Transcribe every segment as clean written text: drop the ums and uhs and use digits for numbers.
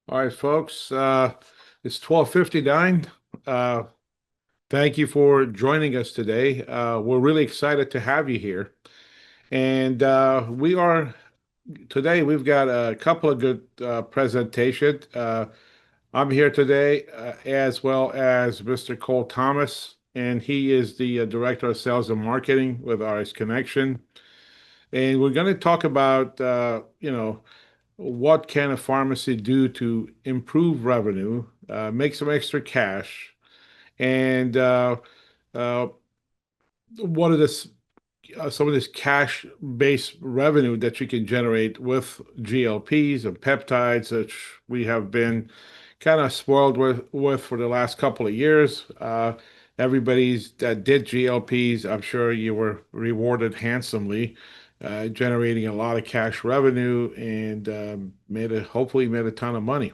All right, folks. It's 12:59. Uh, Thank you for joining us today. We're really excited to have you here. And we are today, we've got a couple of good presentations. I'm here today as well as Mr. Cole Thomas, and he is the Director of Sales and Marketing with RS Connection. And we're going to talk about, what can a pharmacy do to improve revenue, make some extra cash, and uh, what are this some of this cash-based revenue that you can generate with GLPs and peptides, which we have been kind of spoiled with for the last couple of years. Everybody's that did GLPs, I'm sure you were rewarded handsomely, generating a lot of cash revenue and hopefully made a ton of money.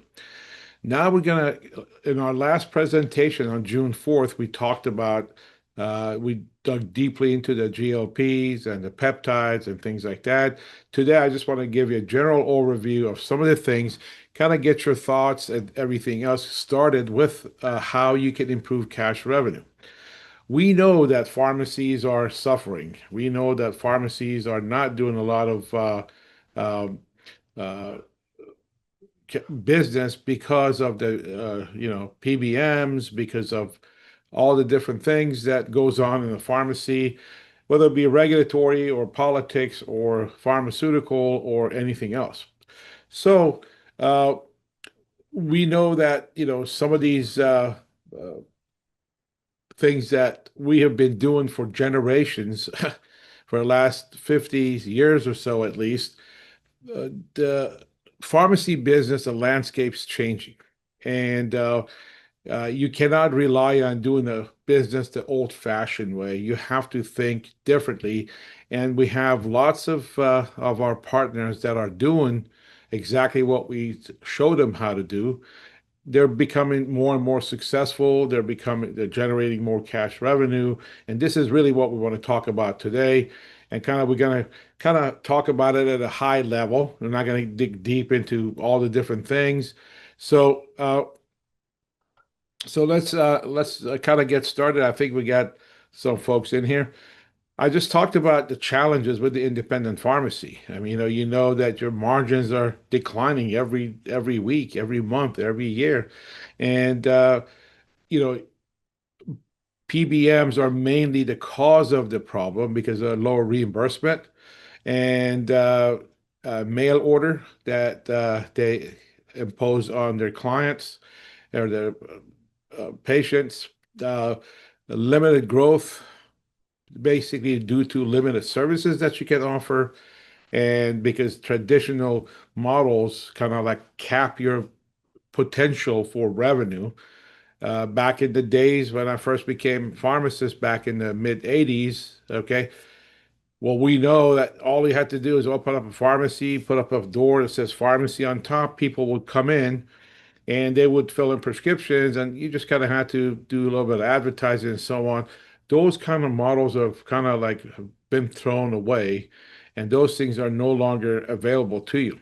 Now in our last presentation on June 4th, we talked about, we dug deeply into the GLPs and the peptides and things like that. Today, I just want to give you a general overview of some of the things, kind of get your thoughts and everything else started with how you can improve cash revenue. We know that pharmacies are suffering. We know that pharmacies are not doing a lot of um, uh, business because of the PBMs, because of all the different things that goes on in the pharmacy, whether it be regulatory or politics or pharmaceutical or anything else. So uh, we know that some of these uh, things that we have been doing for generations, for the last 50 years or so at least, the pharmacy business, the landscape's changing. And you cannot rely on doing the business the old-fashioned way. You have to think differently. And we have lots of our partners that are doing exactly what we showed them how to do. They're becoming more and more successful. They're generating more cash revenue. And this is really what we want to talk about today. And we're going to kind of talk about it at a high level. We're not going to dig deep into all the different things. So, let's kind of get started. I think we got some folks in here. I just talked about the challenges with the independent pharmacy. I mean, you know that your margins are declining every week, every month, every year, and you know PBMs are mainly the cause of the problem because of lower reimbursement and mail order that they impose on their clients or their patients. Uh, Limited growth, basically due to limited services that you can offer, and because traditional models kind of like cap your potential for revenue. Back in the days when I first became pharmacist back in the mid 80s, okay, well, we know that all you had to do is open up a pharmacy, put up a door that says pharmacy on top. People would come in and they would fill in prescriptions, and you just kind of had to do a little bit of advertising and so on. Those kind of models have kind of like been thrown away, and those things are no longer available to you.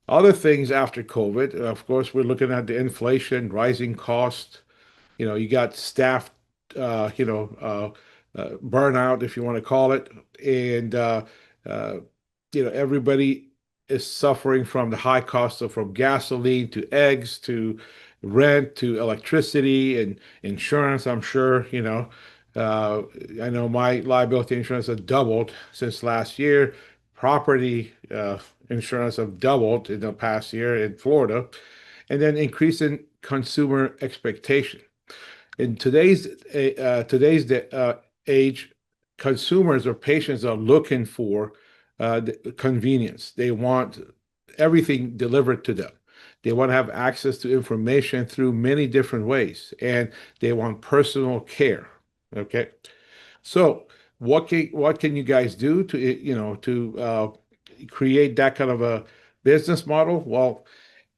Other things after COVID, of course, we're looking at the inflation, rising cost. You got staff, burnout, if you want to call it, and uh, everybody is suffering from the high cost of from gasoline to eggs to rent to electricity and insurance. I'm sure, uh, I know my liability insurance has doubled since last year. Property insurance have doubled in the past year in Florida, and then increasing consumer expectation. In today's age, consumers or patients are looking for the convenience. They want everything delivered to them. They want to have access to information through many different ways, and they want personal care. Okay, so what can you guys do to create that kind of a business model? Well,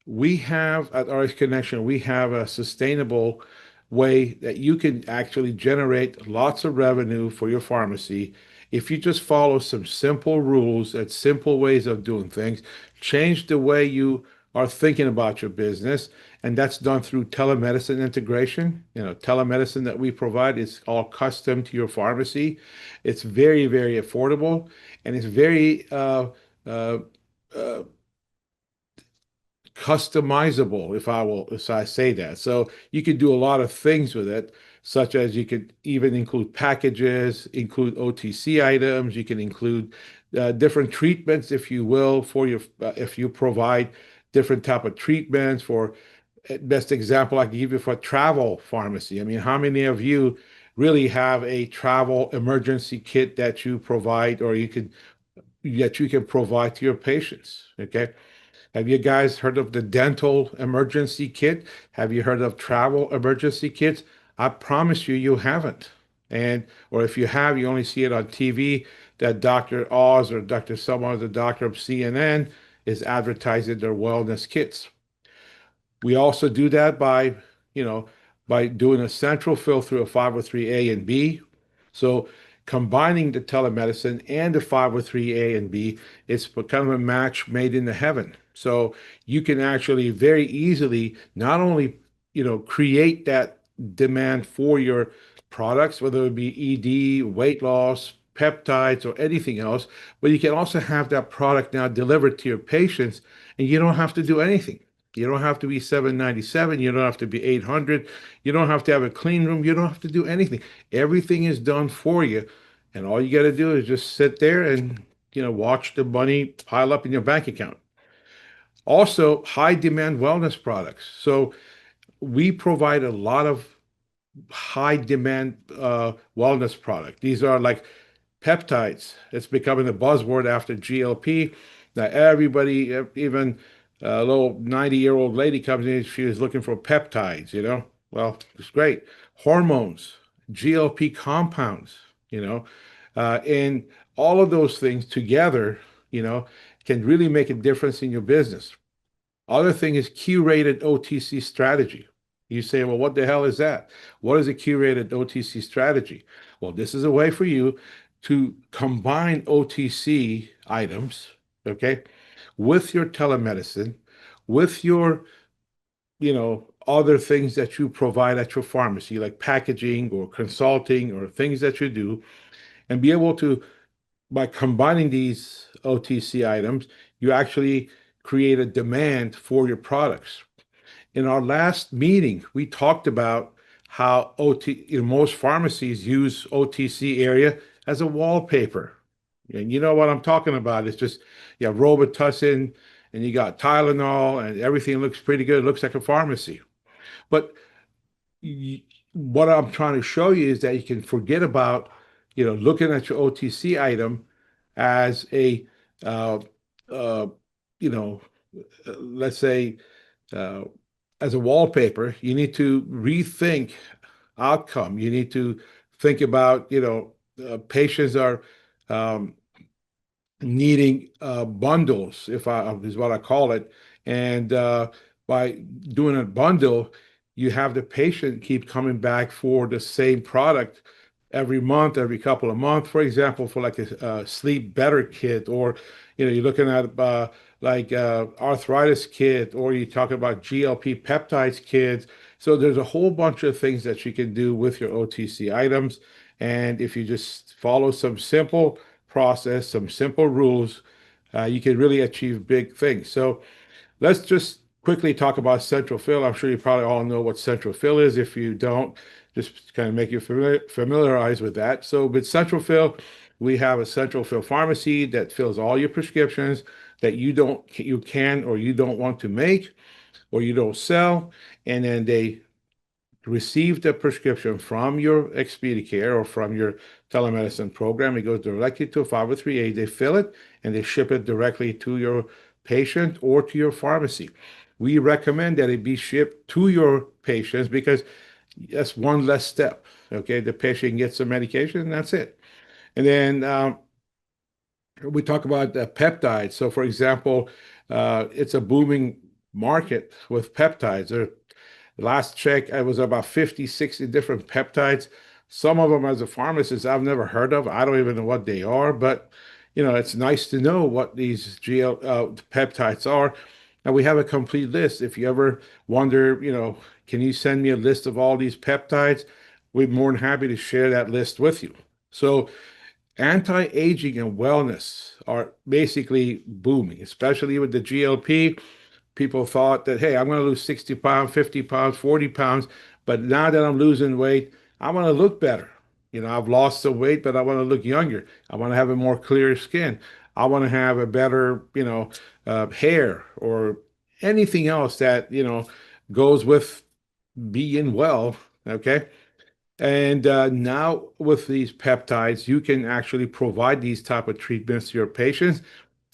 we have at RX Connection, we have a sustainable way that you can actually generate lots of revenue for your pharmacy if you just follow some simple rules and simple ways of doing things. Change the way you are thinking about your business, and that's done through telemedicine integration. Telemedicine that we provide is all custom to your pharmacy. It's very, very affordable, and it's very uh, uh, customizable, if I say that. So you could do a lot of things with it, such as you could even include packages, include OTC items, you can include different treatments, if you will, for your if you provide different type of treatments for best example I can give you for travel pharmacy. I mean, how many of you really have a travel emergency kit that you provide or you can provide to your patients? Okay. Have you guys heard of the dental emergency kit? Have you heard of travel emergency kits? I promise you, you haven't. And, or if you have, you only see it on TV that Dr. Oz or Dr. Someone, the doctor of CNN, is advertising their wellness kits. We also do that you know, by doing a central fill through a 503A and B. So combining the telemedicine and the 503A and B, it's become a match made in the heaven. So you can actually very easily not only, create that demand for your products, whether it be ED, weight loss, peptides, or anything else, but you can also have that product now delivered to your patients, and you don't have to do anything. You don't have to be 797. You don't have to be 800. You don't have to have a clean room. You don't have to do anything. Everything is done for you. And all you got to do is just sit there and, watch the money pile up in your bank account. Also, high demand wellness products. So we provide a lot of high demand wellness product. These are like peptides. It's becoming a buzzword after GLP. Now everybody, even a little 90-year-old lady comes in, she is looking for peptides. Well, it's great. Hormones, GLP compounds, and all of those things together, you know, can really make a difference in your business. Other thing is curated OTC strategy. You say, well, what the hell is that? What is a curated OTC strategy? Well, this is a way for you to combine OTC items, okay, with your telemedicine, with your, other things that you provide at your pharmacy, like packaging or consulting or things that you do, and be able to, by combining these OTC items, you actually create a demand for your products. In our last meeting, we talked about how most pharmacies use OTC area as a wallpaper. And you know what I'm talking about. It's just, you have Robitussin and you got Tylenol and everything looks pretty good. It looks like a pharmacy. But what I'm trying to show you is that you can forget about, looking at your OTC item as a, uh, uh, you know, let's say, uh, as a wallpaper. You need to rethink outcome. You need to think about, patients are um, needing bundles, if I is what I call it. And by doing a bundle, you have the patient keep coming back for the same product every month, every couple of months. For example, for like a sleep better kit, or you're looking at like arthritis kit, or you talk about GLP peptides kits. So there's a whole bunch of things that you can do with your OTC items. And if you just follow some simple process, some simple rules, you can really achieve big things. So let's just quickly talk about central fill. I'm sure you probably all know what central fill is. If you don't, just kind of make you familiarize with that. So with central fill, we have a central fill pharmacy that fills all your prescriptions that you can or you don't want to make or you don't sell, and then they receive the prescription from your Expedicare or from your telemedicine program. It goes directly to a 503A. They fill it and they ship it directly to your patient or to your pharmacy. We recommend that it be shipped to your patients because that's one less step. Okay, the patient gets the medication and that's it. And then we talk about peptides. So, for example, it's a booming market with peptides. Last check, I was about 50, 60 different peptides. Some of them, as a pharmacist, I've never heard of. I don't even know what they are, but it's nice to know what these GL peptides are. And we have a complete list. If you ever wonder, can you send me a list of all these peptides? We're more than happy to share that list with you. So anti-aging and wellness are basically booming, especially with the GLP. People thought that, hey, I'm going to lose 60 pounds, 50 pounds, 40 pounds, but now that I'm losing weight, I want to look better. I've lost some weight, but I want to look younger. I want to have a more clear skin. I want to have a better, hair or anything else that, goes with being well. Okay. And now with these peptides, you can actually provide these type of treatments to your patients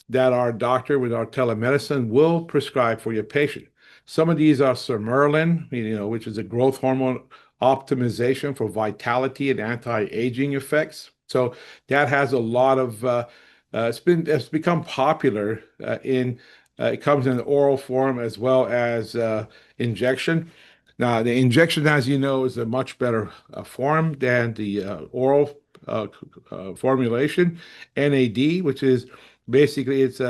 that our doctor with our telemedicine will prescribe for your patient. Some of these are sermorelin, which is a growth hormone optimization for vitality and anti-aging effects. So that has a lot of it's become popular in it comes in oral form as well as injection. Now, the injection, as you know, is a much better form than the oral formulation. NAD, which is basically it's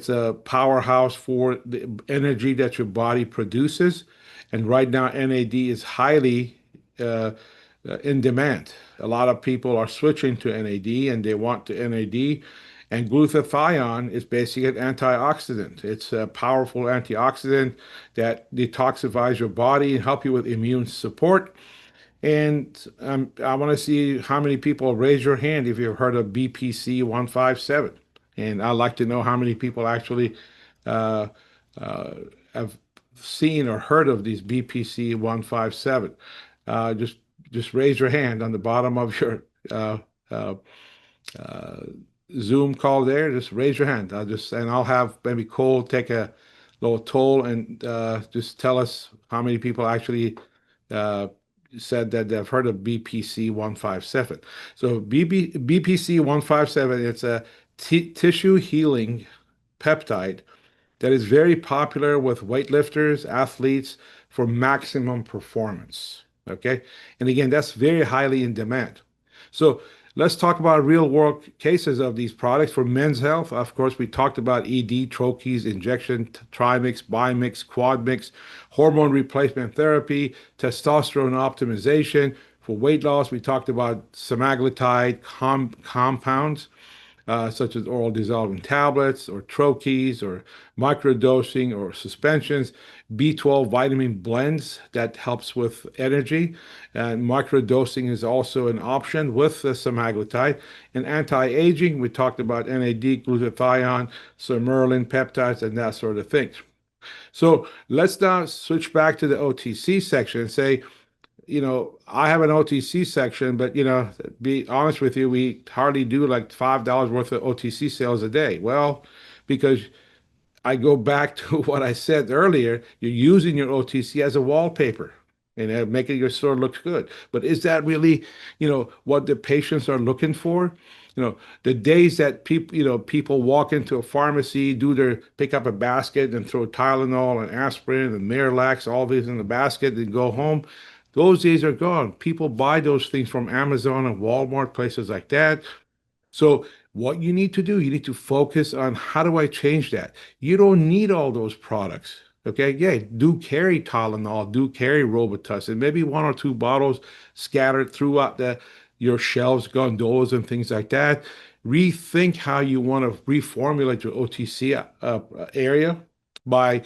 a powerhouse for the energy that your body produces. And right now, NAD is highly uh, in demand. A lot of people are switching to NAD and they want the NAD. And glutathione is basically an antioxidant. It's a powerful antioxidant that detoxifies your body and help you with immune support. And I want to see how many people raise your hand if you've heard of BPC 157. And I'd like to know how many people actually uh, uh, have seen or heard of these BPC 157. Just raise your hand on the bottom of your uh, uh, uh, Zoom call there. Just raise your hand. I'll have maybe Cole take a little toll and just tell us how many people actually uh, said that they've heard of BPC 157. So BPC 157, it's a tissue healing peptide that is very popular with weightlifters, athletes for maximum performance. Okay. And again, that's very highly in demand. So let's talk about real world cases of these products for men's health. Of course, we talked about ED, troches, injection, trimix, bimix, quad mix, hormone replacement therapy, testosterone optimization. For weight loss, we talked about semaglutide compounds such as oral dissolving tablets or troches or microdosing or suspensions, B12 vitamin blends that helps with energy, and microdosing is also an option with the semaglutide. And anti-aging, we talked about NAD, glutathione, sermorelin, peptides, and that sort of thing. So let's now switch back to the OTC section and say, I have an OTC section, but be honest with you, we hardly do like $5 worth of OTC sales a day. Well, because I go back to what I said earlier, you're using your OTC as a wallpaper and making your store look good. But is that really, what the patients are looking for? The days that people walk into a pharmacy, pick up a basket and throw Tylenol and aspirin and Miralax, all these in the basket and go home. Those days are gone. People buy those things from Amazon and Walmart, places like that. So what you need to do, you need to focus on how do I change that? You don't need all those products. Okay. Yeah, do carry Tylenol, do carry Robitussin, maybe one or two bottles scattered throughout your shelves, gondolas, and things like that. Rethink how you want to reformulate your OTC area by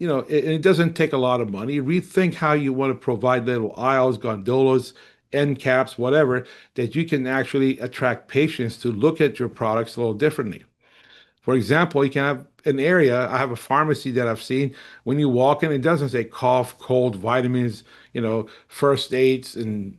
it doesn't take a lot of money. Rethink how you want to provide little aisles, gondolas, end caps, whatever, that you can actually attract patients to look at your products a little differently. For example, you can have an area. I have a pharmacy that I've seen. When you walk in, it doesn't say cough, cold, vitamins, first aids, and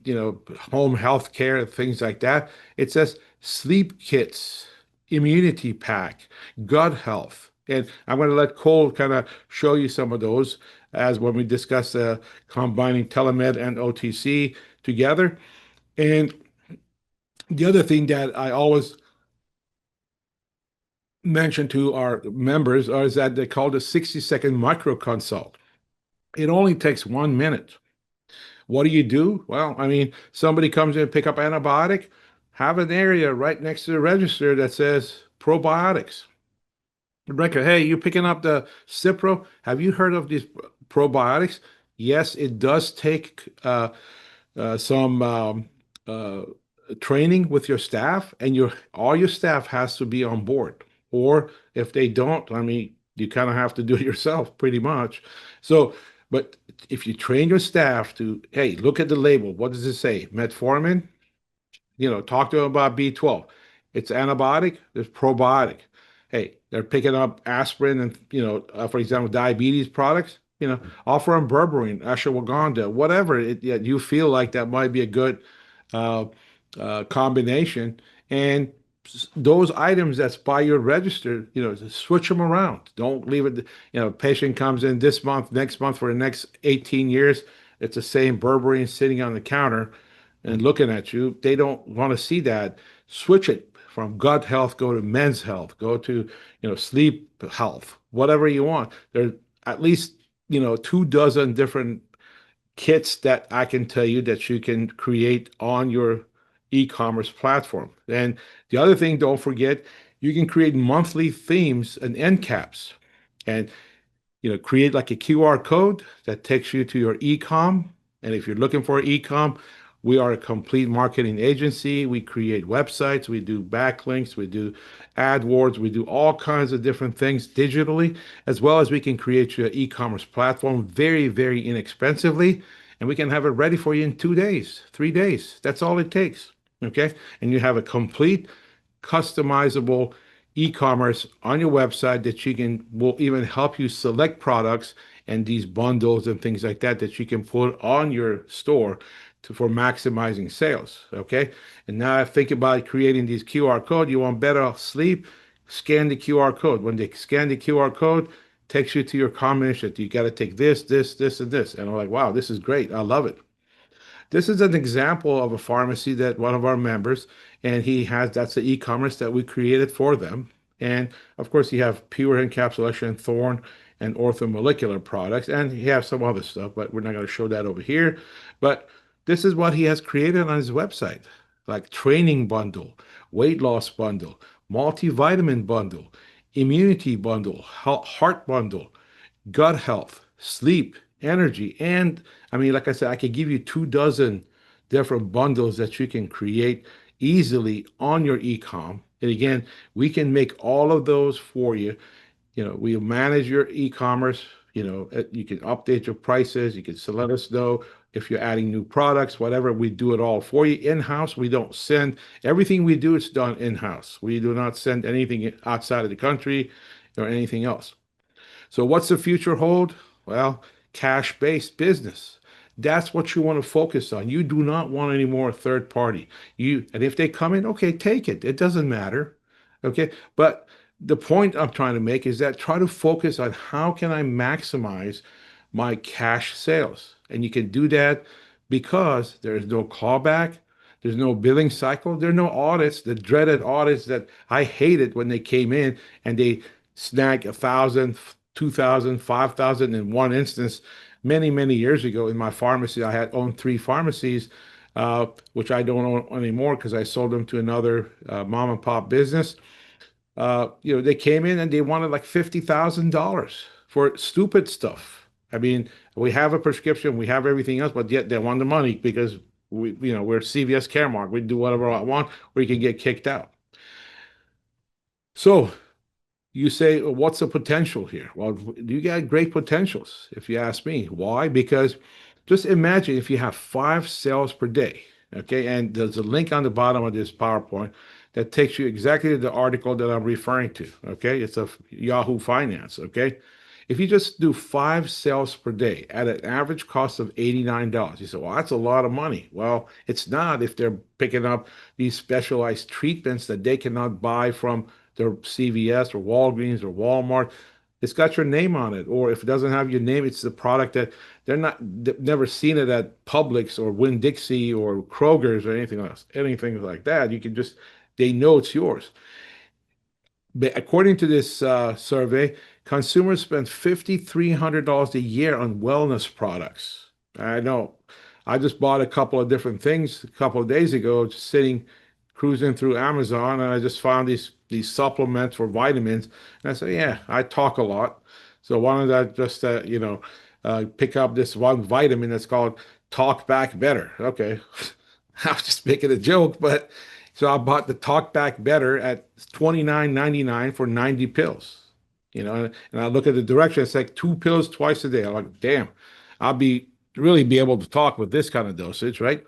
home health care, things like that. It says sleep kits, immunity pack, gut health. And I'm going to let Cole kind of show you some of those as when we discuss combining telemed and OTC together. And the other thing that I always mention to our members is that they call the 60-second micro consult. It only takes 1 minute. What do you do? Well, I mean, somebody comes in and pick up antibiotic, have an area right next to the register that says probiotics. Rebecca, hey, you picking up the Cipro? Have you heard of these probiotics? Yes, it does take some uh, training with your staff, and your all your staff has to be on board. Or if they don't, I mean, you kind of have to do it yourself, pretty much. So, but if you train your staff to, hey, look at the label. What does it say? Metformin? Talk to them about B12. It's antibiotic, there's probiotic. Hey, they're picking up aspirin and, for example, diabetes products, offer them berberine, ashwagandha, whatever yeah, you feel like that might be a good uh, combination. And those items that's by your register, switch them around. Don't leave it, patient comes in this month, next month for the next 18 years. It's the same berberine sitting on the counter and looking at you. They don't want to see that. Switch it from gut health, go to men's health, go to, sleep health, whatever you want. There's at least, 2 dozen different kits that I can tell you that you can create on your e-commerce platform. And the other thing, don't forget, you can create monthly themes and end caps. And create like a QR code that takes you to your e-com. And if you're looking for e-com, we are a complete marketing agency. We create websites, we do backlinks, we do AdWords, we do all kinds of different things digitally, as well as we can create your e-commerce platform very, very inexpensively. And we can have it ready for you in 2 days, 3 days. That's all it takes. Okay. And you have a complete customizable e-commerce on your website that you can will even help you select products and these bundles and things like that that you can put on your store for maximizing sales. Okay. And now think about creating these QR code. You want better sleep, scan the QR code. When they scan the QR code, takes you to your combination. You got to take this, this, this, and this. And I'm like, wow, this is great. I love it. This is an example of a pharmacy that one of our members, and that's the e-commerce that we created for them. And of course, you have pure encapsulation, thorn, and orthomolecular products, and he has some other stuff, but we're not going to show that over here. But this is what he has created on his website, like training bundle, weight loss bundle, multivitamin bundle, immunity bundle, heart bundle, gut health, sleep, energy. And I mean, like I said, I could give you 2 dozen different bundles that you can create easily on your e-com. And again, we can make all of those for you. We manage your e-commerce. You can update your prices. You can let us know if you're adding new products, whatever. We do it all for you in-house. We don't send everything we do, it's done in-house. We do not send anything outside of the country or anything else. So what's the future hold? Well, cash-based business. That's what you want to focus on. You do not want any more third party. And if they come in, okay, take it. It doesn't matter. Okay. But the point I'm trying to make is that try to focus on how can I maximize my cash sales. And you can do that because there's no callback, there's no billing cycle, there are no audits, the dreaded audits that I hated when they came in and they snag 1,000, 2,000, 5,000 in one instance. Many, many years ago in my pharmacy, I had owned 3 pharmacies, which I don't own anymore because I sold them to another mom and pop business. They came in and they wanted like $50,000 for stupid stuff. I mean, we have a prescription, we have everything else, but yet they want the money because we're CVS Caremark. We do whatever I want, or you can get kicked out. So you say, "Well, what's the potential here?" Well, you got great potentials, if you ask me. Why? Because just imagine if you have 5 sales per day, okay? And there's a link on the bottom of this PowerPoint that takes you exactly to the article that I'm referring to, okay? It's a Yahoo Finance, okay? If you just do 5 sales per day at an average cost of $89, you say, well, that's a lot of money. Well, it's not if they're picking up these specialized treatments that they cannot buy from their CVS or Walgreens or Walmart. It's got your name on it. Or if it doesn't have your name, it's the product that they've never seen it at Publix or Winn-Dixie or Kroger's or anything else, anything like that. You can just, they know it's yours. But according to this survey, consumers spend $5,300 a year on wellness products. I know. I just bought a couple of different things a couple of days ago, just sitting cruising through Amazon and I just found these supplements for vitamins. And I said, yeah, I talk a lot. So why don't I just pick up this one vitamin that's called Talk Back Better. Okay. I was just making a joke, but so I bought the Talk Back Better at 29.99 for 90 pills. And I look at the direction, it's like 2 pills twice a day. I'm like, damn, I'll really be able to talk with this kind of dosage, right?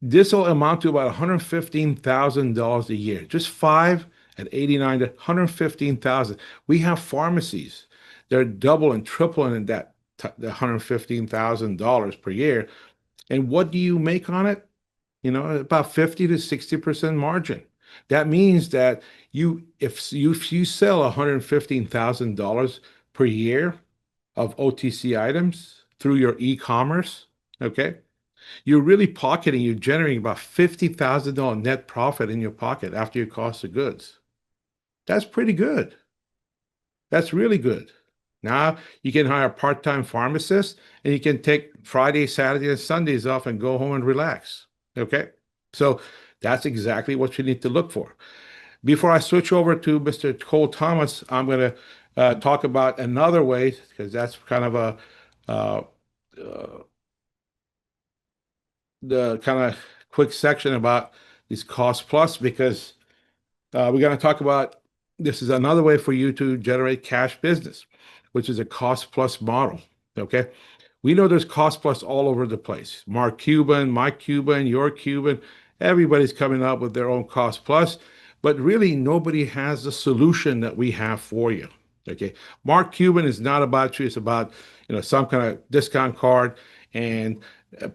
This will amount to about $115,000 a year. Just five at 89 to 115,000. We have pharmacies. They're double and tripling in that the $115,000 per year. And what do you make on it? About 50 to 60% margin. That means that if you sell $115,000 per year of OTC items through your e-commerce, okay, you're really pocketing, you're generating about $50,000 net profit in your pocket after your cost of goods. That's pretty good. That's really good. Now you can hire a part-time pharmacist and you can take Friday, Saturday, and Sundays off and go home and relax. Okay. So that's exactly what you need to look for. Before I switch over to Mr. Cole Thomas, I'm going to talk about another way because that's kind of uh, uh, the kind of quick section about these cost plus because we're going to talk about this is another way for you to generate cash business, which is a cost plus model. Okay. We know there's cost plus all over the place. Mark Cuban, Mike Cuban, your Cuban, everybody's coming up with their own cost plus, but really nobody has the solution that we have for you. Okay. Mark Cuban is not about you. It's about, some kind of discount card and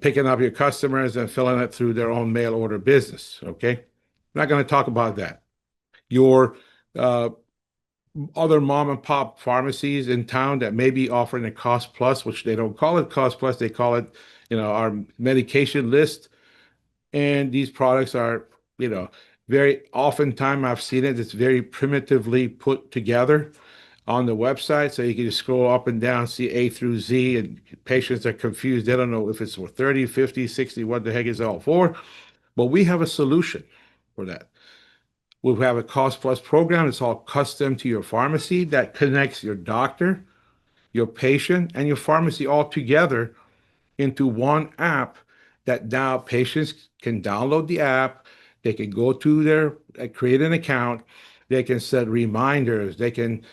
picking up your customers and filling it through their own mail order business. Okay. I'm not going to talk about that. Your uh, other mom and pop pharmacies in town that may be offering a cost plus, which they don't call it cost plus, they call it, our medication list. And these products are, very oftentimes I've seen it, it's very primitively put together on the website. So you can just scroll up and down, see A through Z, and patients are confused. They don't know if it's for 30, 50, 60, what the heck is it all for. But we have a solution for that. We have a cost plus program. It's all custom to your pharmacy that connects your doctor, your patient, and your pharmacy all together into one app that now patients can download the app. They can go to create an account. They can set reminders. They can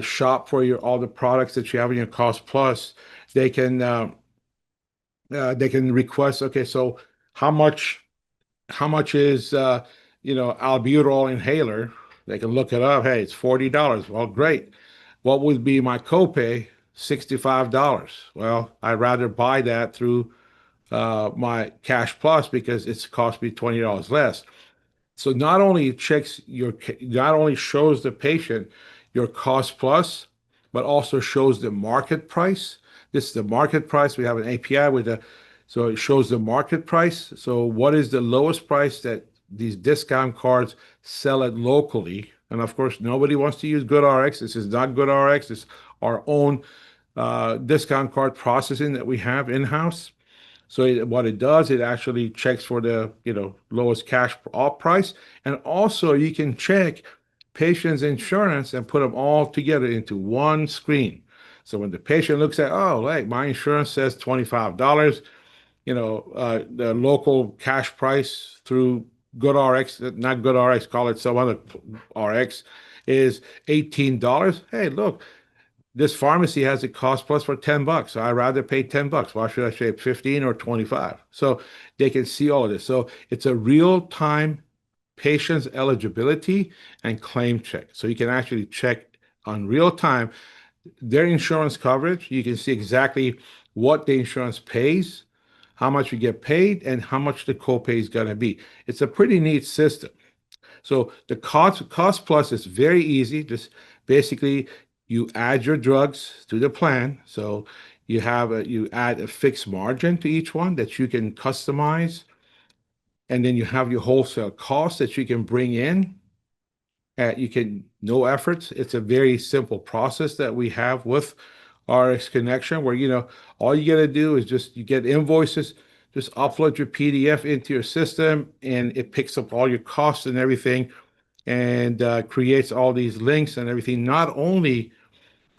shop for all the products that you have in your cost plus. They can request, okay, so how much how much is albuterol inhaler? They can look it up. Hey, it's $40. Well, great. What would be my copay? $65. Well, I'd rather buy that through my Cash Plus because it's cost me $20 less. So not only shows the patient your cost plus, but also shows the market price. This is the market price. We have an API so it shows the market price. So what is the lowest price that these discount cards sell it locally? And of course, nobody wants to use GoodRx. This is not GoodRx. It's our own discount card processing that we have in-house. So what it does, it actually checks for the lowest cash off price, and also you can check patient's insurance and put them all together into one screen. So when the patient looks at, oh, like my insurance says $25, the local cash price through GoodRx, not GoodRx, call it some other RX, is $18. Hey, look, this pharmacy has a cost plus for $10. So I'd rather pay $10. Why should I pay 15 or 25? So they can see all of this. So it's a real-time patient's eligibility and claim check. So you can actually check on real time their insurance coverage. You can see exactly what the insurance pays, how much you get paid, and how much the copay is going to be. It's a pretty neat system. So the cost plus is very easy. Just basically you add your drugs to the plan. So you add a fixed margin to each one that you can customize, and then you have your wholesale cost that you can bring in. You can no efforts. It's a very simple process that we have with RX Connection, where all you got to do is just you get invoices just upload your PDF into your system, and it picks up all your costs and everything, and creates all these links and everything, not only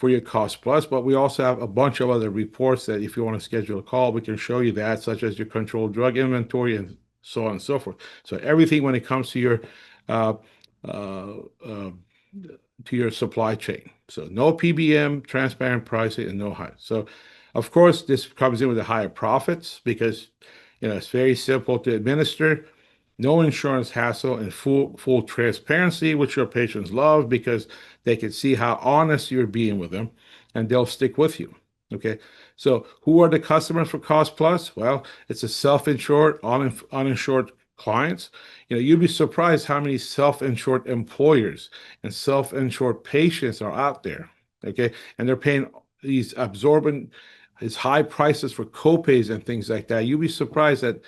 for your cost plus, but we also have a bunch of other reports that if you want to schedule a call, we can show you that, such as your controlled drug inventory and so on and so forth. So everything when it comes uh, uh, uh, to your supply chain. So no PBM, transparent pricing, and no high. So of course, this comes in with the higher profits because it's very simple to administer, no insurance hassle, and full transparency, which your patients love because they can see how honest you're being with them, and they'll stick with you. Okay. So who are the customers for Cost Plus? Well, it's a self-insured, uninsured clients. You'd be surprised how many self-insured employers and self-insured patients are out there. Okay. And they're paying these absorbent, these high prices for copays and things like that. You'd be surprised at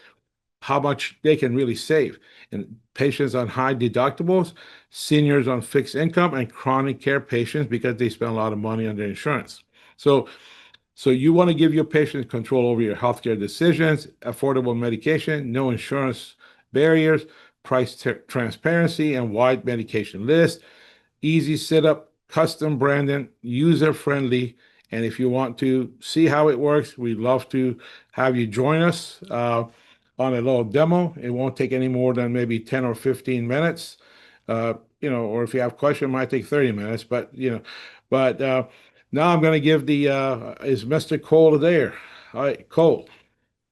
how much they can really save. And patients on high deductibles, seniors on fixed income, and chronic care patients because they spend a lot of money on their insurance. So, so you want to give your patients control over your healthcare decisions, affordable medication, no insurance barriers, price transparency, and wide medication list. Easy setup, custom branding, user friendly. And if you want to see how it works, we'd love to have you join us on a little demo. It won't take any more than maybe 10 or 15 minutes. Or if you have questions, it might take 30 minutes, but now I'm going to give is Mr. Cole there? All right, Cole.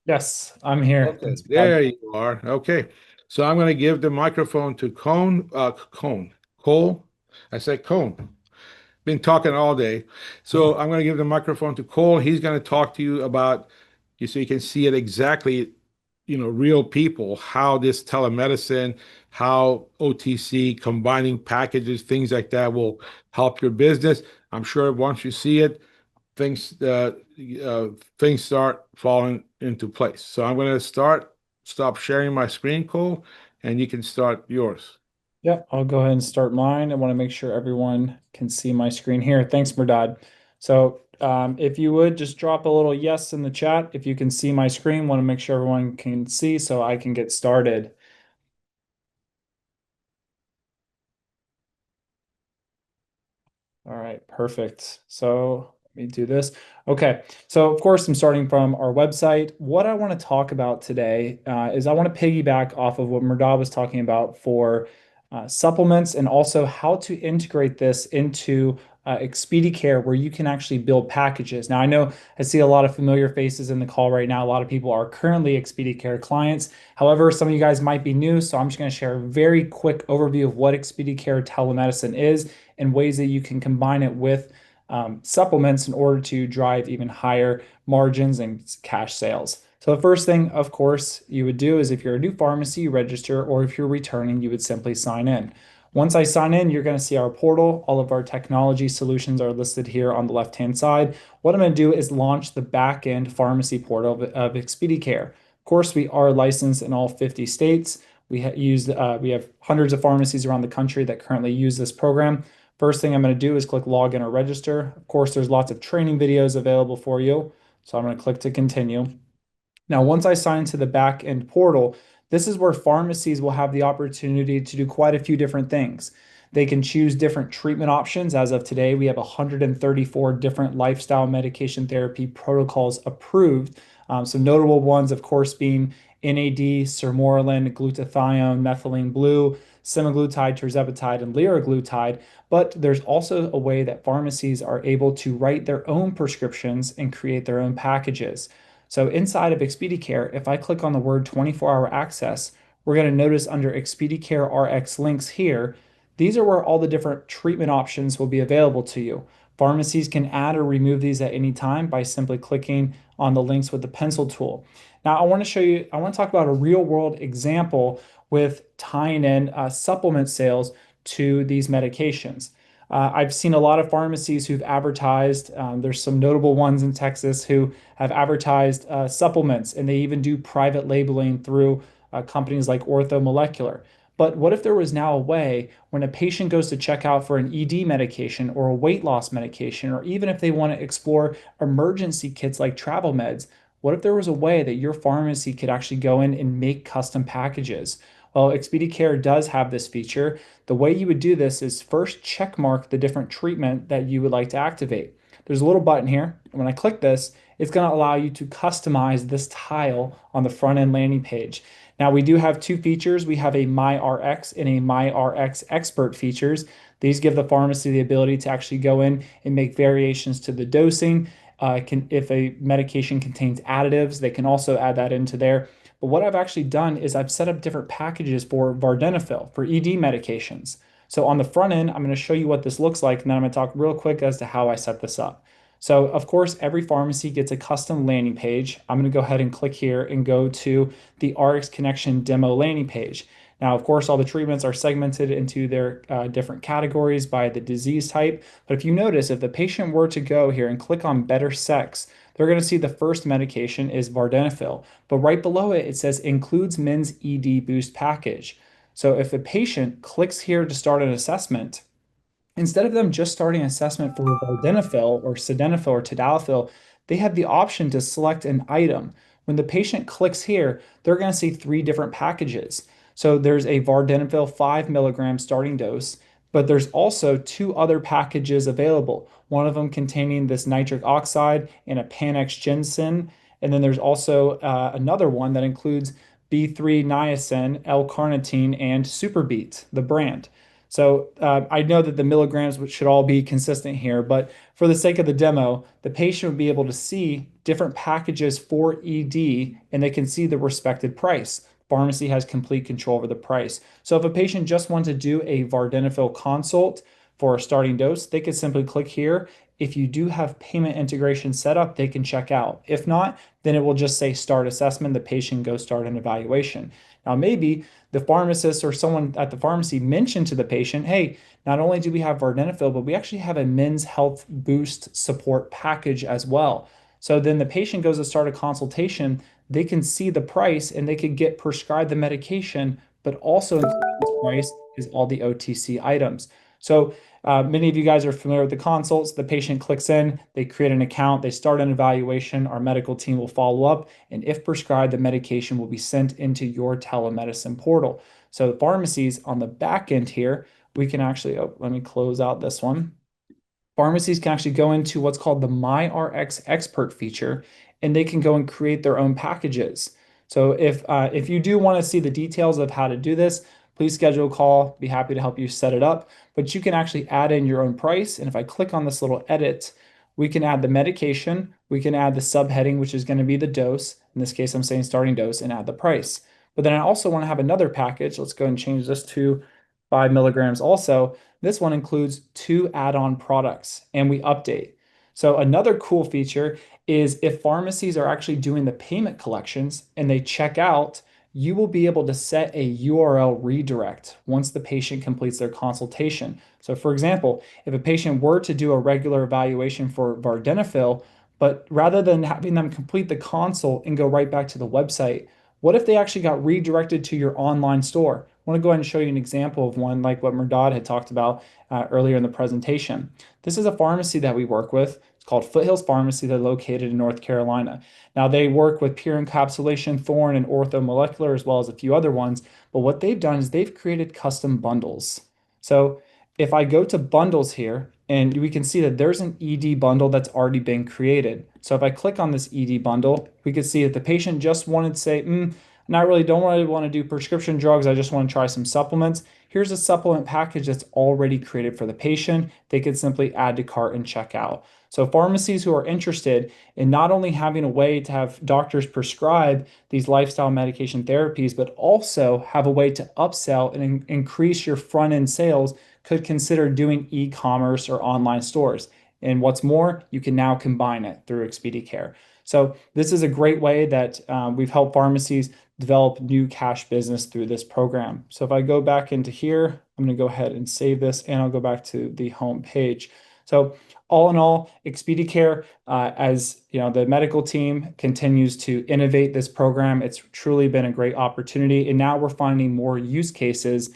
Yes, I'm here. Okay, Thanks, Brad. there you are. Okay, so I'm going to give the microphone to Cole. I said Cone. Been talking all day. So I'm going to give the microphone to Cole. He's going to talk to you about you so you can see it exactly, real people, how this telemedicine, how OTC combining packages, things like that will help your business. I'm sure once you see it, things uh, uh, things start falling into place. So I'm going to stop sharing my screen, Cole, and you can start yours. Yeah, I'll go ahead and start mine. I want to make sure everyone can see my screen here. Thanks, Murdad. So if you would just drop a little yes in the chat if you can see my screen. Want to make sure everyone can see so I can get started. All right, perfect. So let me do this. Okay, so of course I'm starting from our website. What I want to talk about today is I want to piggyback off of what Murdad was talking about for supplements and also how to integrate this into ExpediCare where you can actually build packages. Now I know I see a lot of familiar faces in the call right now. A lot of people are currently ExpediCare clients. However, some of you guys might be new, so I'm just going to share a very quick overview of what ExpediCare telemedicine is and ways that you can combine it with supplements in order to drive even higher margins and cash sales. So the first thing, of course, you would do is if you're a new pharmacy, you register, or if you're returning, you would simply sign in. Once I sign in, you're going to see our portal. All of our technology solutions are listed here on the left-hand side. What I'm going to do is launch the back-end pharmacy portal of ExpediCare. Of course, we are licensed in all 50 states. We have hundreds of pharmacies around the country that currently use this program. First thing I'm going to do is click login or register. Of course, there's lots of training videos available for you. So I'm going to click to continue. Now, once I sign into the back end portal, this is where pharmacies will have the opportunity to do quite a few different things. They can choose different treatment options. As of today, we have 134 different lifestyle medication therapy protocols approved. Some notable ones, of course, being NAD, sermorelin, glutathione, methylene blue, semaglutide, tirzepatide, and liraglutide. But there's also a way that pharmacies are able to write their own prescriptions and create their own packages. So inside of ExpediCare, if I click on the word 24-hour access, we're going to notice under ExpediCare RX links here, these are where all the different treatment options will be available to you. Pharmacies can add or remove these at any time by simply clicking on the links with the pencil tool. Now, I want to talk about a real world example with tying in supplement sales to these medications. I've seen a lot of pharmacies who've advertised. There's some notable ones in Texas who have advertised supplements, and they even do private labeling through companies like Ortho Molecular. But what if there was now a way when a patient goes to check out for an ED medication or a weight loss medication, or even if they want to explore emergency kits like travel meds, What if there was a way that your pharmacy could actually go in and make custom packages? Well, ExpediCare does have this feature. The way you would do this is first check mark the different treatment that you would like to activate. There's a little button here. When I click this, it's going to allow you to customize this tile on the front end landing page. Now, we do have two features. We have a MyRx and a MyRx Expert features. These give the pharmacy the ability to actually go in and make variations to the dosing. If a medication contains additives, they can also add that into there. But what I've actually done is I've set up different packages for vardenafil, for ED medications. So on the front end, I'm going to show you what this looks like, and then I'm going to talk real quick as to how I set this up. So of course, every pharmacy gets a custom landing page. I'm going to go ahead and click here and go to the RX Connection demo landing page. Now, of course, all the treatments are segmented into their different categories by the disease type. But if you notice, if the patient were to go here and click on better sex, they're going to see the first medication is vardenafil. But right below it, it says includes men's ED boost package. So if the patient clicks here to start an assessment, instead of them just starting assessment for vardenafil or sildenafil or tadalafil, they have the option to select an item. When the patient clicks here, they're going to see three different packages. So there's a vardenafil 5 milligram starting dose, but there's also two other packages available. One of them containing this nitric oxide and a Panax ginseng. And then there's also another one that includes B3 niacin, L-carnitine, and Superbeat, the brand. So I know that the milligrams should all be consistent here, but for the sake of the demo, the patient would be able to see different packages for ED and they can see the respected price. Pharmacy has complete control over the price. So if a patient just wants to do a vardenafil consult for a starting dose, they could simply click here. If you do have payment integration set up, they can check out. If not, then it will just say start assessment. The patient goes start an evaluation. Now, maybe the pharmacist or someone at the pharmacy mentioned to the patient, hey, not only do we have vardenafil, but we actually have a men's health boost support package as well. So then the patient goes to start a consultation, they can see the price and they could get prescribed the medication, but also included in this price is all the OTC items. So many of you guys are familiar with the consults. The patient clicks in, they create an account, they start an evaluation. Our medical team will follow up, and if prescribed, the medication will be sent into your telemedicine portal. So pharmacies on the back end here, we can actually, oh, let me close out this one. Pharmacies can actually go into what's called the MyRx Expert feature, and they can go and create their own packages. So if you do want to see the details of how to do this, please schedule a call. Be happy to help you set it up. But you can actually add in your own price. And if I click on this little edit, we can add the medication. We can add the subheading, which is going to be the dose. In this case, I'm saying starting dose and add the price. But then I also want to have another package. Let's go and change this to 5 milligrams also. This one includes two add-on products and we update. So another cool feature is if pharmacies are actually doing the payment collections and they check out, you will be able to set a URL redirect once the patient completes their consultation. So for example, if a patient were to do a regular evaluation for vardenafil, but rather than having them complete the consult and go right back to the website, what if they actually got redirected to your online store? I want to go ahead and show you an example of one like what Murdad had talked about earlier in the presentation. This is a pharmacy that we work with. It's called Foothills Pharmacy. They're located in North Carolina. Now, they work with pure encapsulation, thorn, and orthomolecular, as well as a few other ones. But what they've done is they've created custom bundles. So if I go to bundles here, and we can see that there's an ED bundle that's already been created. So if I click on this ED bundle, we could see that the patient just wanted to say, not really, don't really want to do prescription drugs. I just want to try some supplements. Here's a supplement package that's already created for the patient. They could simply add to cart and check out. So pharmacies who are interested in not only having a way to have doctors prescribe these lifestyle medication therapies, but also have a way to upsell and increase your front end sales could consider doing e-commerce or online stores. And what's more, you can now combine it through ExpediCare. So this is a great way that we've helped pharmacies develop new cash business through this program. So if I go back into here, I'm going to go ahead and save this and I'll go back to the home page. So all in all, ExpediCare, as you know, the medical team continues to innovate this program. It's truly been a great opportunity. And now we're finding more use cases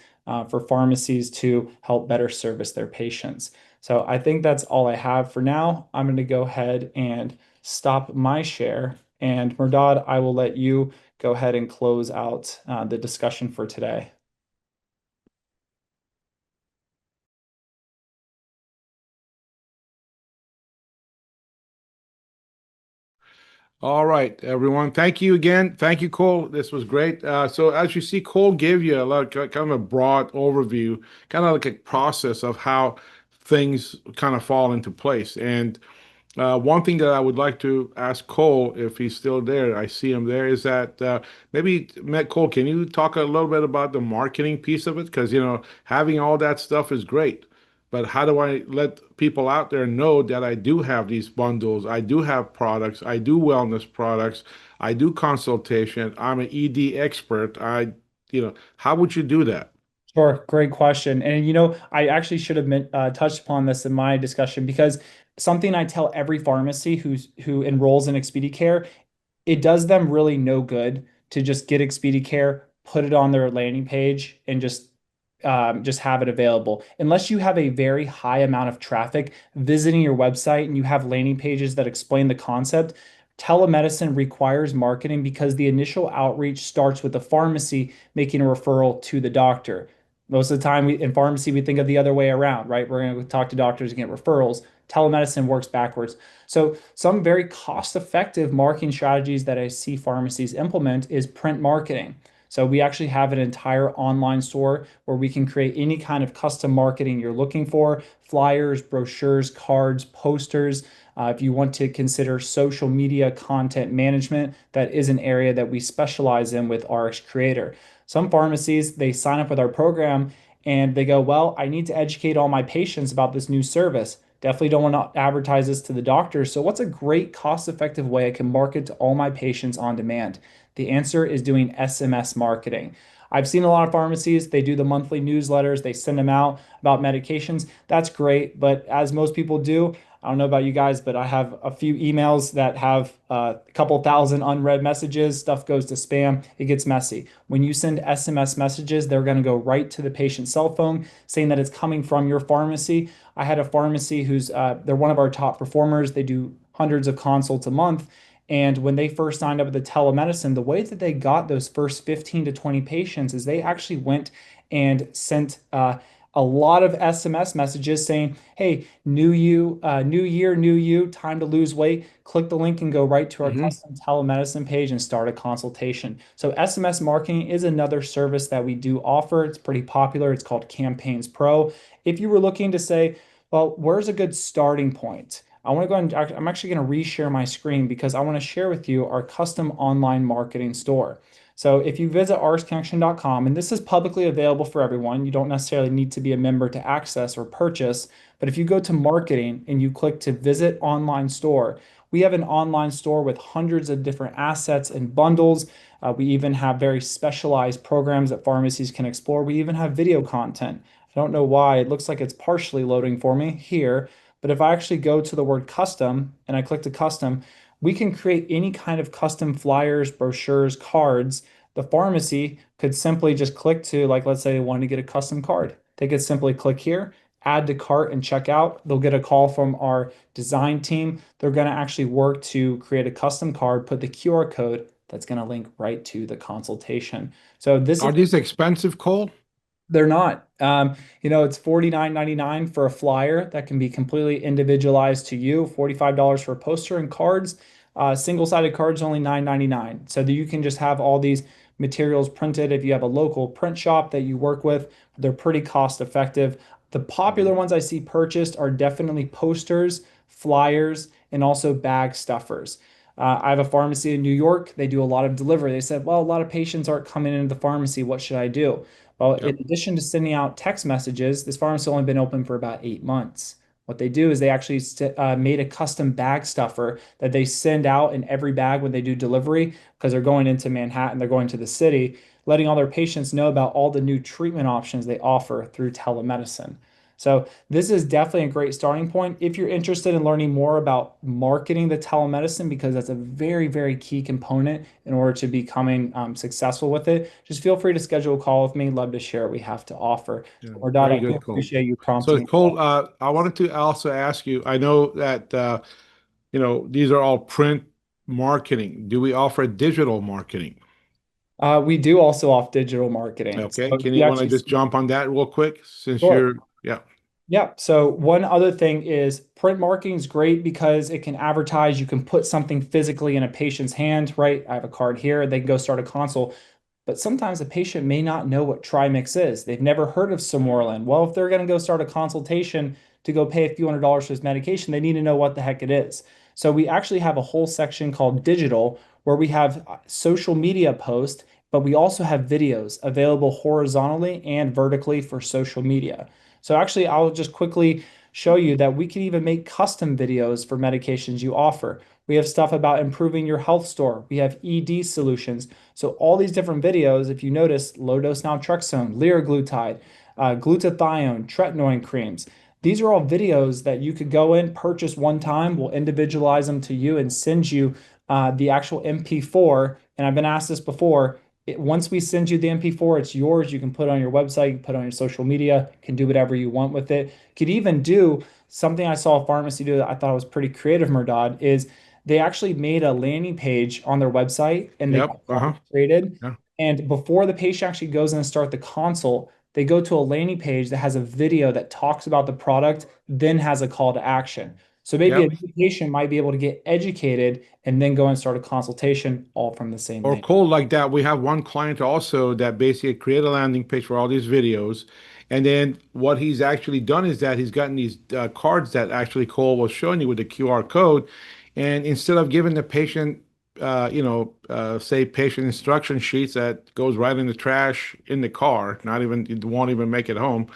for pharmacies to help better service their patients. So I think that's all I have for now. I'm going to go ahead and stop my share And Murdad, I will let you go ahead and close out the discussion for today. All right, everyone. Thank you again. Thank you, Cole. This was great. So as you see, Cole gave you a lot, kind of a broad overview, kind of like a process of how things kind of fall into place. And one thing that I would like to ask Cole, if he's still there, I see him there, is that maybe, Matt Cole, can you talk a little bit about the marketing piece of it? Because, having all that stuff is great, but how do I let people out there know that I do have these bundles, I do have products, I do wellness products, I do consultation, I'm an ED expert. How would you do that? Sure, great question. And I actually should have touched upon this in my discussion because something I tell every pharmacy who enrolls in ExpediCare, it does them really no good to just get ExpediCare, put it on their landing page, and just have it available. Unless you have a very high amount of traffic visiting your website and you have landing pages that explain the concept, telemedicine requires marketing because the initial outreach starts with the pharmacy making a referral to the doctor. Most of the time, in pharmacy, we think of the other way around, right? We're going to talk to doctors and get referrals. Telemedicine works backwards. So, some very cost-effective marketing strategies that I see pharmacies implement is print marketing. So, we actually have an entire online store where we can create any kind of custom marketing you're looking for: flyers, brochures, cards, posters. If you want to consider social media content management, that is an area that we specialize in with RX Creator. Some pharmacies, they sign up with our program and they go, well, I need to educate all my patients about this new service. Definitely don't want to advertise this to the doctor. So, what's a great cost effective way I can market to all my patients on demand? The answer is doing SMS marketing. I've seen a lot of pharmacies, they do the monthly newsletters, they send them out about medications. That's great. But as most people do, I don't know about you guys, but I have a few emails that have a couple thousand unread messages. Stuff goes to spam. It gets messy. When you send SMS messages, they're going to go right to the patient's cell phone saying that it's coming from your pharmacy. I had a pharmacy they're one of our top performers. They do hundreds of consults a month. And when they first signed up with the telemedicine, the way that they got those first 15 to 20 patients is they actually went and sent a lot of SMS messages saying, "Hey, new you, new year, new you, time to lose weight." Click the link and go right to our Hmm. custom telemedicine page and start a consultation. So SMS marketing is another service that we do offer. It's pretty popular. It's called Campaigns Pro. If you were looking to say, well, where's a good starting point? I want to go and I'm actually going to reshare my screen because I want to share with you our custom online marketing store. So if you visit arsconnection.com, and this is publicly available for everyone, you don't necessarily need to be a member to access or purchase. But if you go to marketing and you click to visit online store, we have an online store with hundreds of different assets and bundles. We even have very specialized programs that pharmacies can explore. We even have video content. I don't know why. It looks like it's partially loading for me here. But if I actually go to the word custom and I click to custom, we can create any kind of custom flyers, brochures, cards. The pharmacy could simply just click to, like, let's say they wanted to get a custom card. They could simply click here, add to cart, and check out. They'll get a call from our design team. They're going to actually work to create a custom card, put the QR code that's going to link right to the consultation. So this Are is these expensive, Cole? they're not. It's $49.99 for a flyer that can be completely individualized to you, $45 for a poster and cards. Single-sided cards only $9.99. So that you can just have all these materials printed if you have a local print shop that you work with. They're pretty cost effective. The popular Mhm. ones I see purchased are definitely posters, flyers, and also bag stuffers. I have a pharmacy in New York. They do a lot of delivery. They said, well, a lot of patients aren't coming into the pharmacy. What should I do? Well, in Yep. addition to sending out text messages, this farm's only been open for about 8 months. What they do is they actually made a custom bag stuffer that they send out in every bag when they do delivery because they're going into Manhattan, they're going to the city, letting all their patients know about all the new treatment options they offer through telemedicine. So, this is definitely a great starting point if you're interested in learning more about marketing the telemedicine, because that's a very, very key component in order to becoming successful with it. Just feel free to schedule a call with me. Love to share what we have to offer. Yeah. Or Dot, Very I do good, Cole. appreciate you So, prompting me. Cole, I wanted to also ask you, I know that, these are all print. Marketing. Do we offer digital marketing? We do also off digital marketing. Okay. So Can we you want to actually, just jump on that real quick since sure. you're, yeah. Yeah. So one other thing is print marketing is great because it can advertise. You can put something physically in a patient's hand, right? I have a card here. They can go start a consult. But sometimes a patient may not know what Trimix is. They've never heard of Somorelin. Well, if they're going to go start a consultation to go pay a few $100s for this medication, they need to know what the heck it is. So we actually have a whole section called digital where we have social media posts, but we also have videos available horizontally and vertically for social media. So actually, I'll just quickly show you that we can even make custom videos for medications you offer. We have stuff about improving your health store. We have ED solutions. So all these different videos, if you notice, low dose naltrexone, liraglutide, glutathione, tretinoin creams. These are all videos that you could go in, purchase one time. We'll individualize them to you and send you the actual MP4. And I've been asked this before. Once we send you the MP4, it's yours. You can put it on your website, you can put it on your social media, can do whatever you want with it. Could even do something I saw a pharmacy do that I thought was pretty creative, Murdad, is they actually made a landing page on their website and they Yep. Uh-huh. created. Yeah. And before the patient actually goes in and start the consult, they go to a landing page that has a video that talks about the product, then has a call to action. So maybe a Yep. new patient might be able to get educated and then go and start a consultation all from the same Or link. cold like that. We have one client also that basically created a landing page for all these videos. And then what he's actually done is that he's gotten these cards that actually Cole was showing you with the QR code. And instead of giving the patient, say patient instruction sheets that goes right in the trash in the car, not even, it won't even make it home.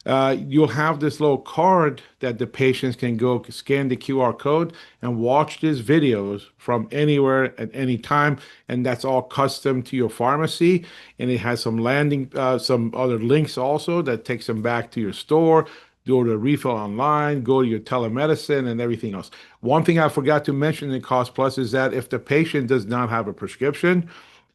You'll have this little card that the patients can go scan the QR code and watch these videos from anywhere at any time. And that's all custom to your pharmacy. And it has some other links also that takes them back to your store. Go to refill online, go to your telemedicine and everything else. One thing I forgot to mention in Cost Plus is that if the patient does not have a prescription,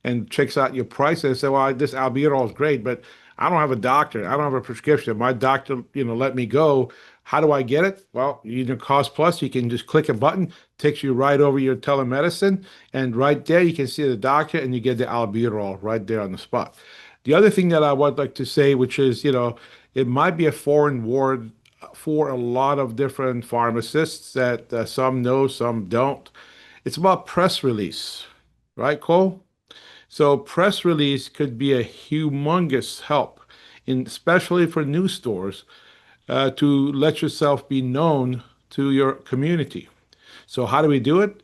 and checks out your price and say, well, this albuterol is great, but I don't have a doctor. I don't have a prescription. My doctor, let me go. How do I get it? Well, using Cost Plus, you can just click a button, takes you right over your telemedicine, and right there you can see the doctor and you get the albuterol right there on the spot. The other thing that I would like to say, which is, it might be a foreign word for a lot of different pharmacists that some know, some don't. It's about press release, right, Cole? So press release could be a humongous help, especially for new stores, to let yourself be known to your community. So how do we do it?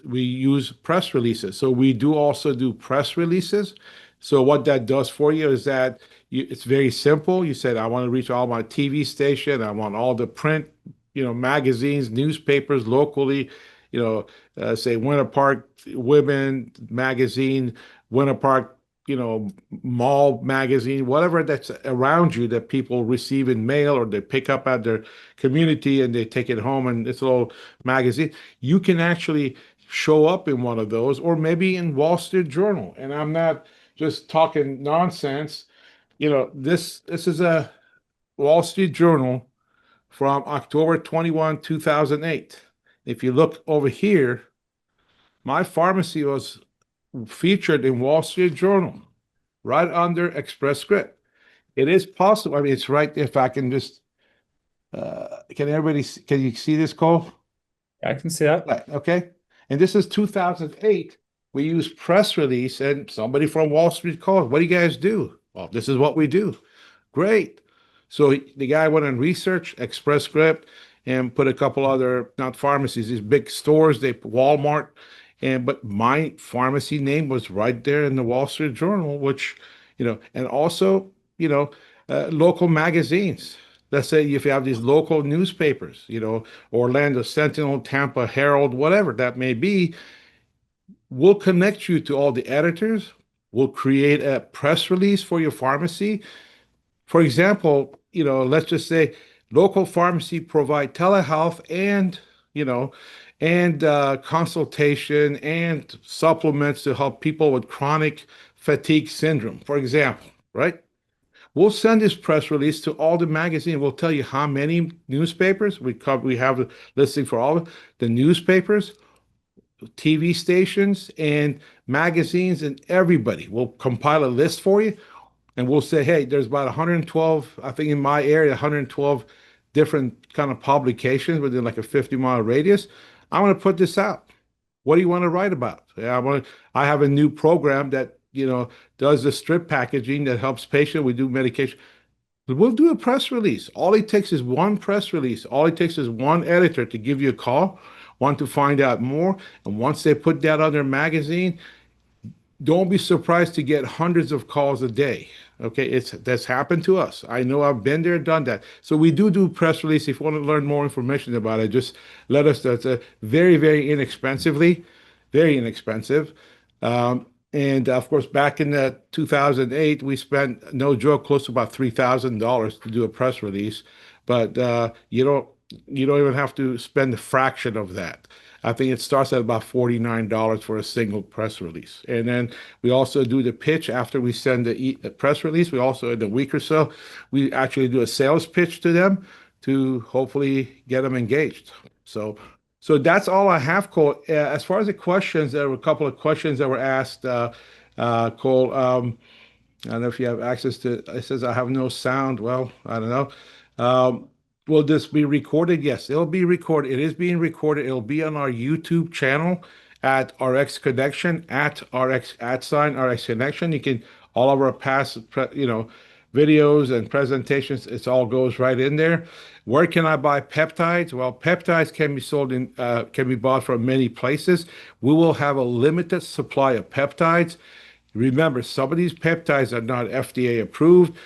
We use press releases. So we do also do press releases. So what that does for you is that it's very simple. You said, I want to reach all my TV station. I want all the print, magazines, newspapers locally, say Winter Park Women Magazine, Winter Park, Mall Magazine, whatever that's around you that people receive in mail or they pick up at their community and they take it home and it's a little magazine. You can actually show up in one of those, or maybe in Wall Street Journal. And I'm not just talking nonsense. This is a Wall Street Journal from October 21, 2008. If you look over here, my pharmacy was featured in Wall Street Journal, right under Express Script. It is possible. I mean, it's right there. If I can just, can you see this, Cole? I can see that. Right. Okay. And this is 2008. We use press release, and somebody from Wall Street called. What do you guys do? Well, this is what we do. Great. So the guy went and researched Express Script and put a couple other, not pharmacies, these big stores, they Walmart, but my pharmacy name was right there in the Wall Street Journal, which, and also, local magazines. Let's say if you have these local newspapers, Orlando Sentinel, Tampa Herald, whatever that may be, we'll connect you to all the editors. We'll create a press release for your pharmacy. For example, let's just say local pharmacy provide telehealth and, consultation and supplements to help people with chronic fatigue syndrome, for example, right? We'll send this press release to all the magazines. We'll tell you how many newspapers we cover. We have a listing for all of the newspapers. TV stations and magazines, and everybody. We'll compile a list for you, and we'll say, hey, there's about 112, I think in my area, 112 different kind of publications within like a 50-mile radius. I want to put this out. What do you want to write about? Yeah, I have a new program that, does the strip packaging that helps patients. We do medication. We'll do a press release. All it takes is one press release. All it takes is one editor to give you a call, want to find out more. And once they put that on their magazine, don't be surprised to get hundreds of calls a day. Okay, that's happened to us. I know I've been there, done that. So we do press release. If you want to learn more information about it, just let us know. It's a very, very inexpensively, very inexpensive. And of course, back in 2008, we spent, no joke, close to about $3,000 to do a press release. But you don't even have to spend a fraction of that. I think it starts at about $49 for a single press release. And then we also do the pitch after we send the press release. We also, in a week or so, we actually do a sales pitch to them to hopefully get them engaged. So that's all I have, Cole. As far as the questions, there were a couple of questions that were asked, Cole. I don't know if you have access to, it says I have no sound. Well, I don't know. Will this be recorded? Yes, it'll be recorded. It is being recorded. It'll be on our YouTube channel at RX Connection, at RX RX Connection. You can, all of our past, videos and presentations, it all goes right in there. Where can I buy peptides? Well, peptides can be bought from many places. We will have a limited supply of peptides. Remember, some of these peptides are not FDA approved.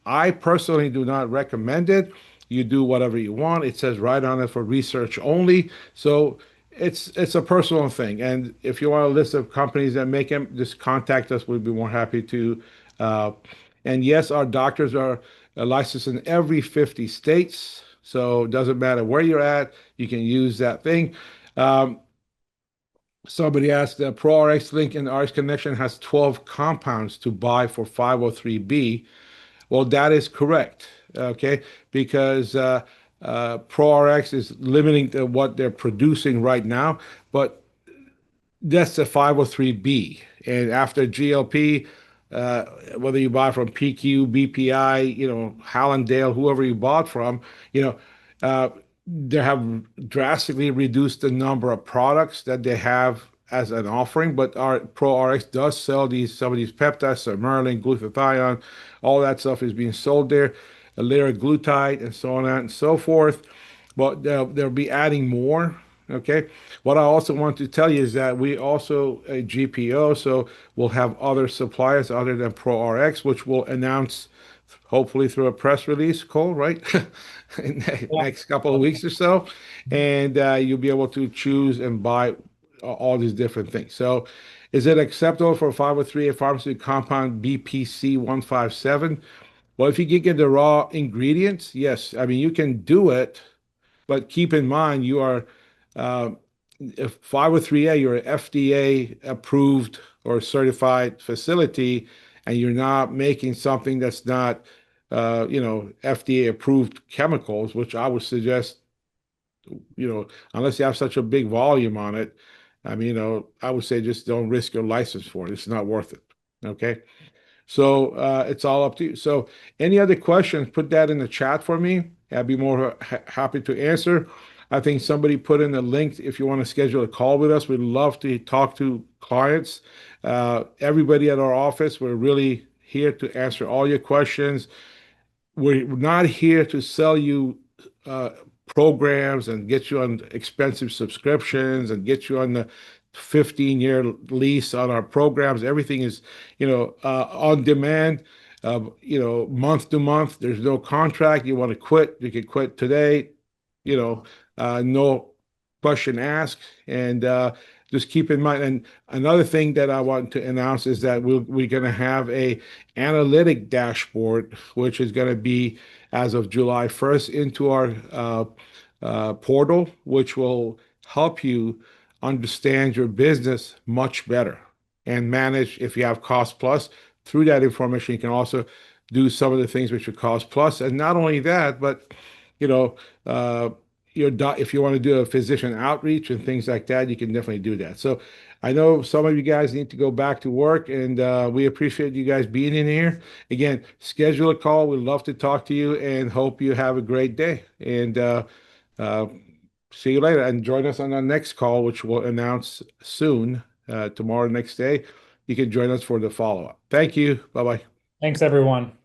I personally do not recommend it. You do whatever you want. It says right on it for research only. So it's a personal thing. And if you want a list of companies that make them, just contact us. We'd be more happy to. Uh, and yes, our doctors are licensed in every 50 states. So it doesn't matter where you're at, you can use that thing. Um, Somebody asked, the ProRx link in RX Connection has 12 compounds to buy for 503B. Well, that is correct, okay? Because ProRx is limiting to what they're producing right now, but that's a 503B. And after GLP, uh, whether you buy from PQ, BPI, Hallandale, whoever you bought from, you know, uh, they have drastically reduced the number of products that they have as an offering. But our ProRx does sell some of these peptides, so Merlin, glutathione, all that stuff is being sold there, liraglutide, and so on and so forth. But they'll be adding more. Okay. What I also want to tell you is that we also a GPO, so we'll have other suppliers other than ProRx, which we'll announce hopefully through a press release, Cole, right? In the Yeah. next couple of weeks or so. And you'll be able to choose and buy all these different things. So is it acceptable for 503A pharmacy compound BPC 157? Well, if you can get the raw ingredients, yes. I mean, you can do it, but keep in mind you are uh, if 503A, you're an FDA approved or certified facility, and you're not making something that's not, FDA approved chemicals, which I would suggest, unless you have such a big volume on it, I mean, I would say just don't risk your license for it. It's not worth it. Okay. So it's all up to you. So any other questions, put that in the chat for me. I'd be more happy to answer. I think somebody put in a link if you want to schedule a call with us. We'd love to talk to clients. Everybody at our office, we're really here to answer all your questions. We're not here to sell you uh, programs and get you on expensive subscriptions and get you on the 15-year lease on our programs. Everything is, on demand, month to month. There's no contract. You want to quit, you can quit today, no question asked. And just keep in mind, and another thing that I want to announce is that we're going to have a analytic dashboard, which is going to be as of July 1st into our portal, which will help you understand your business much better and manage if you have cost plus. Through that information, you can also do some of the things which are cost plus. And not only that, but you know, uh, if you want to do a physician outreach and things like that, you can definitely do that. So I know some of you guys need to go back to work, and we appreciate you guys being in here. Again, schedule a call. We'd love to talk to you and hope you have a great day. And uh, see you later. And join us on our next call, which we'll announce soon, tomorrow, next day. You can join us for the follow-up. Thank you. Bye bye. Thanks, everyone.